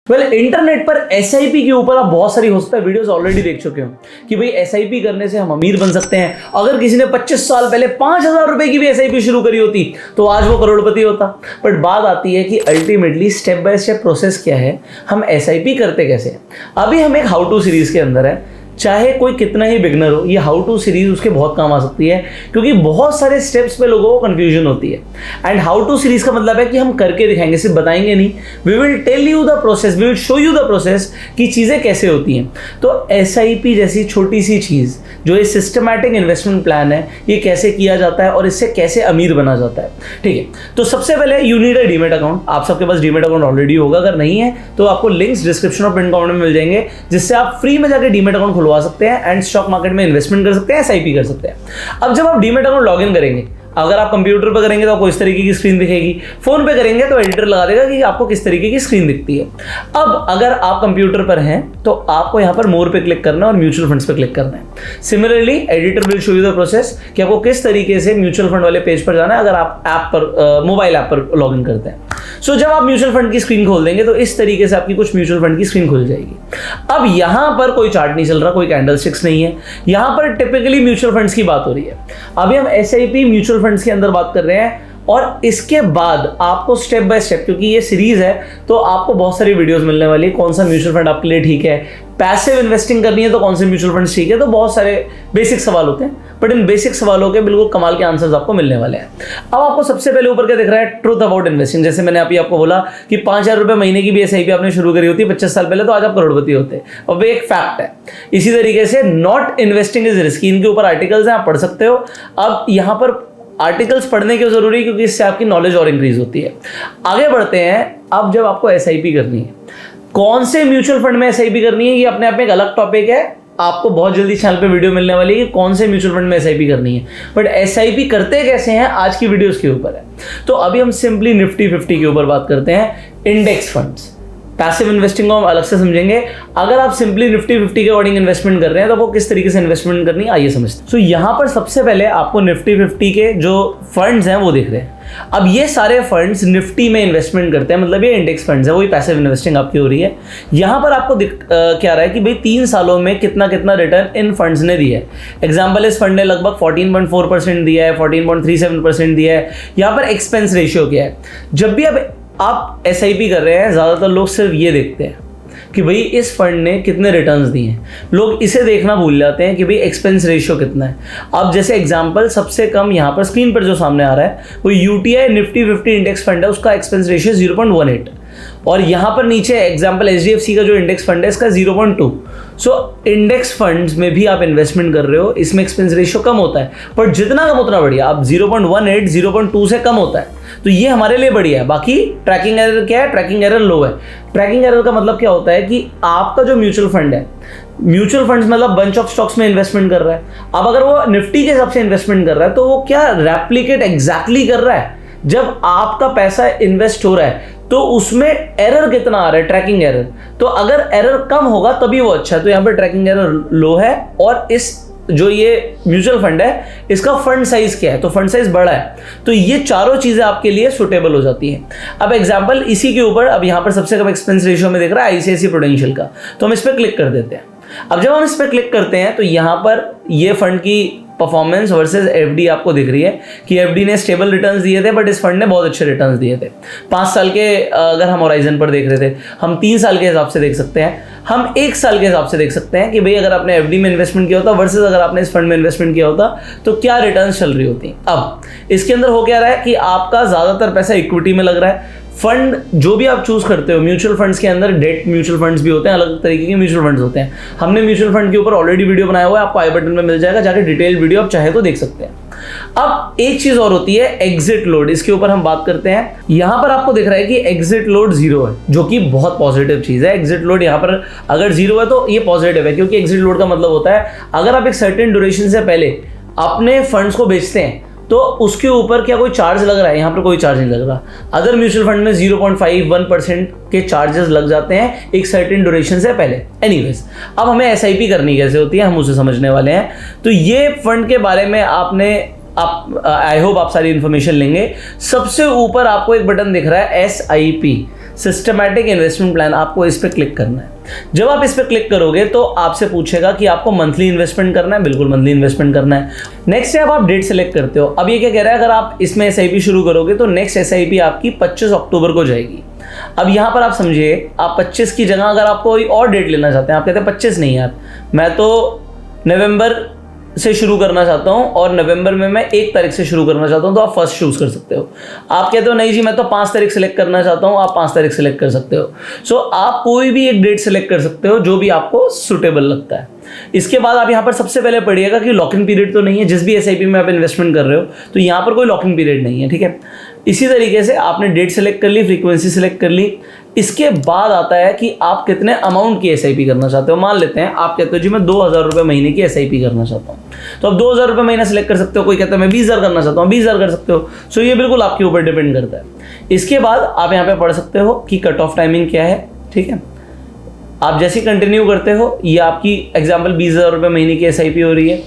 Internet पर SIP के ऊपर आप बहुत सारी हो सकता है वीडियोस ऑलरेडी देख चुके हो कि भाई एसआईपी करने से हम अमीर बन सकते हैं। अगर किसी ने 25 साल पहले 5,000 रुपए की भी एसआईपी शुरू करी होती तो आज वो करोड़पति होता। बट बात आती है कि ultimately step by step process क्या है, हम एसआईपी करते कैसे हैं। अभी हम एक हाउ टू सीरीज के अंदर है, चाहे कोई कितना ही बिगनर हो, ये हाउ टू सीरीज उसके बहुत काम आ सकती है क्योंकि बहुत सारे स्टेप्स पे लोगों को कंफ्यूजन होती है। एंड हाउ टू सीरीज का मतलब है कि हम करके दिखाएंगे, सिर्फ बताएंगे नहीं। We will tell you the process, we will show you the process कि चीज़ें कैसे होती हैं। तो एसआईपी जैसी छोटी सी चीज़ जो ये सिस्टमैटिक इन्वेस्टमेंट प्लान है, ये कैसे किया जाता है और इससे कैसे अमीर बना जाता है। ठीक है, तो सबसे पहले you need a demat account. आप सबके पास डीमेट अकाउंट ऑलरेडी होगा, अगर नहीं है तो आपको लिंक्स डिस्क्रिप्शन और पिन कमेंट में मिल जाएंगे, जिससे आप फ्री में जाकर डीमेट अकाउंट खुलवा सकते हैं एंड स्टॉक मार्केट में इन्वेस्टमेंट कर सकते हैं, एसआईपी कर सकते हैं। अब जब आप डीमेट अकाउंट लॉगिन करेंगे, अगर आप कंप्यूटर पर करेंगे तो आपको इस तरीके की स्क्रीन दिखेगी, फोन पे करेंगे तो एडिटर लगा देगा कि आपको किस तरीके की स्क्रीन दिखती है। अब अगर आप कंप्यूटर पर हैं तो आपको यहाँ पर मोर पे क्लिक करना है और म्यूचुअल फंड्स पे क्लिक करना है। Similarly editor will show you the process कि आपको किस तरीके से म्यूचुअल फंड वाले पेज पर जाना है अगर आप ऐप पर मोबाइल ऐप पर लॉगिन करते हैं। सो जब आप म्यूचुअल फंड की स्क्रीन खोल देंगे तो इस तरीके से आपकी कुछ म्यूचुअल फंड की स्क्रीन खुल जाएगी। अब यहां पर कोई चार्ट नहीं चल रहा, कोई कैंडलस्टिक्स नहीं है, यहां पर टिपिकली म्यूचुअल फंड्स की बात हो रही है। अभी हम एसआईपी म्यूचुअल फंड्स के अंदर बात कर रहे हैं और इसके बाद आपको स्टेप बाय स्टेप, क्योंकि ये सीरीज है तो आपको बहुत सारी वीडियोस मिलने वाली है, कौन सा म्यूचुअल फंड आपके लिए ठीक है, पैसिव इन्वेस्टिंग करनी है तो कौन से म्यूचुअल फंड ठीक है। तो बहुत सारे बेसिक सवाल होते हैं, बट इन बेसिक सवालों के बिल्कुल कमाल के आंसर्स आपको मिलने वाले हैं। अब आपको सबसे पहले ऊपर क्या दिख रहा है, ट्रूथ अबाउट इन्वेस्टिंग। जैसे मैंने अभी आपको बोला कि 5,000 रुपये महीने की भी एसआईपी आपने शुरू करी होती 25 साल पहले, तो आज आप करोड़पति होते हैं, और वो एक फैक्ट है। इसी तरीके से नॉट इन्वेस्टिंग इज रिस्की, इनके ऊपर आर्टिकल्स हैं, आप पढ़ सकते हो। अब यहाँ पर आर्टिकल्स पढ़ने क्यों जरूरी है, क्योंकि इससे आपकी नॉलेज और इंक्रीज होती है। आगे बढ़ते हैं। अब जब आपको एसआईपी करनी है, कौन से म्यूचुअल फंड में एसआईपी करनी है, ये अपने आप में एक अलग टॉपिक है। आपको बहुत जल्दी चैनल पे वीडियो मिलने वाली है कि कौन से म्यूचुअल फंड में एसआईपी करनी है, बट एसआईपी करते कैसे हैं आज की वीडियोस के ऊपर है। तो अभी हम सिंपली निफ्टी 50 के ऊपर बात करते हैं। इंडेक्स फंड्स, पैसिव इन्वेस्टिंग को हम अलग से समझेंगे। अगर आप सिंपली निफ्टी 50 के अकॉर्डिंग इन्वेस्टमेंट कर रहे हैं तो आपको किस तरीके से इन्वेस्टमेंट करनी है, आइए समझते हैं। तो यहाँ पर सबसे पहले आपको निफ्टी 50 के जो फंड्स हैं वो दिख रहे हैं। अब ये सारे फंड्स निफ्टी में इन्वेस्टमेंट करते हैं, मतलब ये इंडेक्स फंड्स है, वही पैसिव इन्वेस्टिंग आपकी हो रही है। यहाँ पर आपको क्या रहा है कि भाई 3 सालों में कितना कितना रिटर्न इन फंड्स ने दिया है। एग्जाम्पल, इस फंड ने लगभग 14.4% दिया है, 14.37% दिया है। यहाँ पर एक्सपेंस रेशियो क्या है। जब भी आप एसआईपी कर रहे हैं, ज़्यादातर लोग सिर्फ ये देखते हैं कि भाई इस फंड ने कितने रिटर्न्स दिए हैं, लोग इसे देखना भूल जाते हैं कि भाई एक्सपेंस रेशियो कितना है। अब जैसे एग्जांपल, सबसे कम यहाँ पर स्क्रीन पर जो सामने आ रहा है वो यूटीआई निफ्टी 50 इंडेक्स फंड है, उसका एक्सपेंस रेशियो 0.18, और यहाँ पर नीचे एग्जांपल एचडीएफसी का जो इंडेक्स फंड है इसका 0.2। सो इंडेक्स फंड्स में भी आप इन्वेस्टमेंट कर रहे हो, इसमें एक्सपेंस रेशियो कम होता है, पर जितना कम उतना बढ़िया। अब 0.18 0.2 से कम होता है तो ये हमारे लिए बढ़िया है। बाकी ट्रैकिंग एरर क्या है, ट्रैकिंग एरर लो है। ट्रैकिंग एरर का मतलब क्या होता है कि आपका जो म्यूचुअल फंड है, म्यूचुअल फंड्स मतलब बंच ऑफ स्टॉक्स में इन्वेस्टमेंट कर रहा है। अब अगर वो निफ्टी के हिसाब से इन्वेस्टमेंट कर रहा है तो वो क्या रेप्लिकेट एग्जैक्टली कर रहा है। जब आपका पैसा इन्वेस्ट हो रहा है तो उसमें एरर कितना आ रहा है, ट्रैकिंग एरर। तो अगर एरर कम होगा तभी वो अच्छा है। तो यहाँ पर ट्रैकिंग एरर लो है, और इस जो ये म्यूचुअल फंड है इसका फंड साइज क्या है, तो फंड साइज बड़ा है। तो ये चारों चीजें आपके लिए सुटेबल हो जाती हैं। अब एग्जांपल इसी के ऊपर, अब यहाँ पर सबसे कम एक्सपेंस रेशियो में दिख रहा है आईसीआईसीआई प्रूडेंशियल का, तो हम इस पर क्लिक कर देते हैं। अब जब हम इस पर क्लिक करते हैं तो यहाँ पर ये फंड की परफॉर्मेंस वर्सेस एफडी आपको दिख रही है कि एफडी ने स्टेबल रिटर्न्स दिए थे, बट इस फंड ने बहुत अच्छे रिटर्न्स दिए थे। 5 साल के अगर हम होराइजन पर देख रहे थे, हम 3 साल के हिसाब से देख सकते हैं, हम 1 साल के हिसाब से देख सकते हैं कि भाई अगर आपने एफडी में इन्वेस्टमेंट किया होता वर्सेस अगर आपने इस फंड में इन्वेस्टमेंट किया होता तो क्या रिटर्न्स चल रही होती। अब इसके अंदर हो क्या रहा है कि आपका ज़्यादातर पैसा इक्विटी में लग रहा है। फंड जो भी आप चूज करते हो, म्यूचुअल फंड्स के अंदर डेट म्यूचुअल फंड्स भी होते हैं, अलग तरीके के म्यूचुअल फंड्स होते हैं। हमने म्यूचुअल फंड के ऊपर ऑलरेडी वीडियो बनाया हुआ है, आपको आई बटन में मिल जाएगा, जाके डिटेल वीडियो आप चाहे तो देख सकते हैं। अब एक चीज और होती है एग्जिट लोड, इसके ऊपर हम बात करते हैं। यहां पर आपको दिख रहा है कि एग्जिट लोड 0 है, जो कि बहुत पॉजिटिव चीज है। एग्जिट लोड यहाँ पर अगर 0 है तो ये पॉजिटिव है, क्योंकि एग्जिट लोड का मतलब होता है अगर आप एक सर्टेन ड्यूरेशन से पहले अपने फंड्स को बेचते हैं तो उसके ऊपर क्या कोई चार्ज लग रहा है, यहाँ पर कोई चार्ज नहीं लग रहा। अदर म्यूचुअल फंड में 0.51% के चार्जेस लग जाते हैं एक सर्टेन ड्यूरेशन से पहले। एनीवेज, अब हमें एसआईपी करनी कैसे होती है हम उसे समझने वाले हैं। तो ये फंड के बारे में आई होप आप सारी इन्फॉर्मेशन लेंगे। सबसे ऊपर आपको एक बटन दिख रहा है SIP, सिस्टमैटिक इन्वेस्टमेंट प्लान, आपको इस पर क्लिक करना है। जब आप इस पर क्लिक करोगे तो आपसे पूछेगा कि आपको मंथली इन्वेस्टमेंट करना है, बिल्कुल मंथली इन्वेस्टमेंट करना है। नेक्स्ट है अब आप डेट सेलेक्ट करते हो। अब ये क्या कह रहा है, अगर आप इसमें SIP शुरू करोगे तो नेक्स्ट SIP आपकी 25 अक्टूबर को जाएगी। अब यहाँ पर आप समझिए, आप 25 की जगह अगर आप कोई और डेट लेना चाहते हैं, आप कहते हैं 25 नहीं यार, मैं तो नवंबर से शुरू करना चाहता हूं और नवंबर में मैं 1 तारीख से शुरू करना चाहता हूं, तो आप फर्स्ट चूज कर सकते हो। आप कहते हो नहीं जी मैं तो 5 तारीख सेलेक्ट करना चाहता हूं, आप 5 तारीख सेलेक्ट कर सकते हो। सो आप कोई भी एक डेट सेलेक्ट कर सकते हो जो भी आपको सुटेबल लगता है। इसके बाद आप यहाँ पर सबसे पहले पढ़िएगा कि लॉक-इन पीरियड तो नहीं है, जिस भी SIP में आप इन्वेस्टमेंट कर रहे हो तो यहाँ पर कोई लॉक-इन पीरियड नहीं है, ठीक है। इसी तरीके से आपने डेट सेलेक्ट कर ली, फ्रीक्वेंसी सेलेक्ट कर ली। इसके बाद आता है कि आप कितने अमाउंट की SIP करना चाहते हो। मान लेते हैं आप कहते हो जी मैं 2000 रुपये महीने की SIP करना चाहता हूँ, तो आप 2000 रुपये महीना सेलेक्ट कर सकते हो। कोई कहता है मैं 20,000 करना चाहता हूँ, 20,000 कर सकते हो। सो ये बिल्कुल आपके ऊपर डिपेंड करता है। इसके बाद आप यहाँ पे पढ़ सकते हो कि कट ऑफ टाइमिंग क्या है, ठीक है। आप जैसे ही कंटिन्यू करते हो, ये आपकी एग्जाम्पल 20,000 रुपये महीने की SIP हो रही है,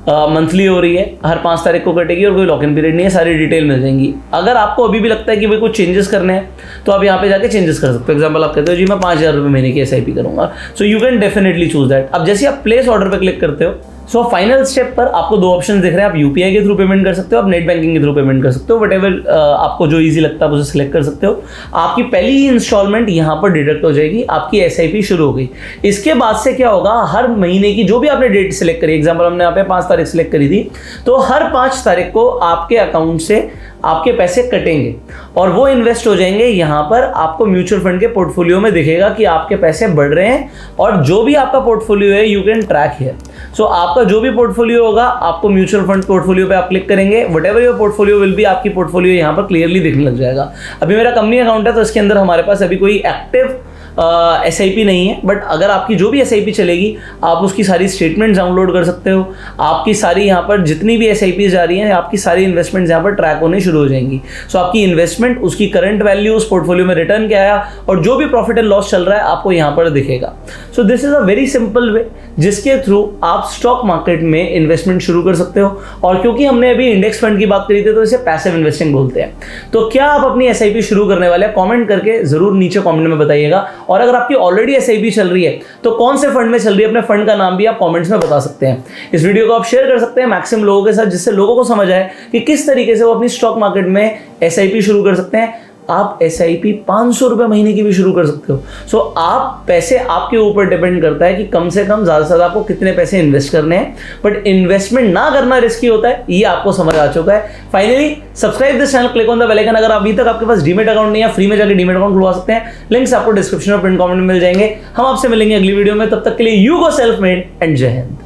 मंथली हो रही है, हर 5 तारीख को कटेगी और कोई लॉक इन पीरियड नहीं है, सारी डिटेल मिल जाएंगी। अगर आपको अभी भी लगता है कि भाई कुछ चेंजेस करने हैं तो आप यहाँ पे जाके चेंजेस कर सकते हो। एग्जाम्पल आप कहते हो जी मैं 5,000 रुपये महीने की SIP करूँगा, so you can definitely choose that. अब जैसे आप प्लेस ऑर्डर पे क्लिक करते हो, सो फाइनल स्टेप पर आपको 2 ऑप्शन दिख रहे हैं। आप UPI के थ्रू पेमेंट कर सकते हो, आप नेट बैंकिंग के थ्रू पेमेंट कर सकते हो, वटेवर आपको जो इजी लगता है उसे सिलेक्ट कर सकते हो। आपकी पहली ही इंस्टॉलमेंट यहाँ पर डिडक्ट हो जाएगी, आपकी SIP शुरू हो गई। इसके बाद से क्या होगा, हर महीने की जो भी आपने डेट सिलेक्ट करी, एग्जाम्पल हमने यहाँ पे 5 तारीख सिलेक्ट करी थी, तो हर 5 तारीख को आपके अकाउंट से आपके पैसे कटेंगे और वो इन्वेस्ट हो जाएंगे। यहाँ पर आपको म्यूचुअल फंड के पोर्टफोलियो में दिखेगा कि आपके पैसे बढ़ रहे हैं, और जो भी आपका पोर्टफोलियो है यू कैन ट्रैक हियर। सो आपका जो भी पोर्टफोलियो होगा, आपको म्यूचुअल फंड पोर्टफोलियो पे आप क्लिक करेंगे, whatever your portfolio will be, आपकी पोर्टफोलियो यहाँ पर क्लियरली दिखने लग जाएगा। अभी मेरा कंपनी अकाउंट है तो इसके अंदर हमारे पास अभी कोई एक्टिव SIP नहीं है, बट अगर आपकी जो भी SIP चलेगी आप उसकी सारी स्टेटमेंट डाउनलोड कर सकते हो। आपकी सारी यहाँ पर जितनी भी SIP जा रही हैं, आपकी सारी इन्वेस्टमेंट्स यहाँ पर ट्रैक होने शुरू हो जाएंगी। सो आपकी इन्वेस्टमेंट, उसकी करंट वैल्यू, उस पोर्टफोलियो में रिटर्न क्या आया और जो भी प्रॉफिट एंड लॉस चल रहा है आपको यहाँ पर दिखेगा। So this is a very simple way जिसके थ्रू आप स्टॉक मार्केट में इन्वेस्टमेंट शुरू कर सकते हो। और क्योंकि हमने अभी इंडेक्स फंड की बात करी थी तो इसे पैसिव इन्वेस्टिंग बोलते हैं। तो क्या आप अपनी SIP शुरू करने वाले हैं, कमेंट करके जरूर नीचे कमेंट में बताइएगा। और अगर आपकी ऑलरेडी SIP चल रही है तो कौन से फंड में चल रही है, अपने फंड का नाम भी आप कमेंट्स में बता सकते हैं। इस वीडियो को आप शेयर कर सकते हैं मैक्सिमम लोगों के साथ, जिससे लोगों को समझ आए कि किस तरीके से वो अपनी स्टॉक मार्केट में SIP शुरू कर सकते हैं। आप SIP 500 रुपये महीने की भी शुरू कर सकते हो। सो आप पैसे आपके ऊपर डिपेंड करता है कि कम से कम ज़्यादा से ज़्यादा आपको कितने पैसे इन्वेस्ट करने हैं, बट इन्वेस्टमेंट ना करना रिस्की होता है, ये आपको समझ आ चुका है। Finally subscribe this channel, click on the bell icon. अगर अभी तक आपके पास डीमेट अकाउंट नहीं है, फ्री में जाकर डीमेट अकाउंट खुलवा सकते हैं। लिंक्स आपको डिस्क्रिप्शन और पिन कमेंट में मिल जाएंगे। हम आपसे मिलेंगे अगली वीडियो में, तब तक के लिए you go self made and जय हिंद।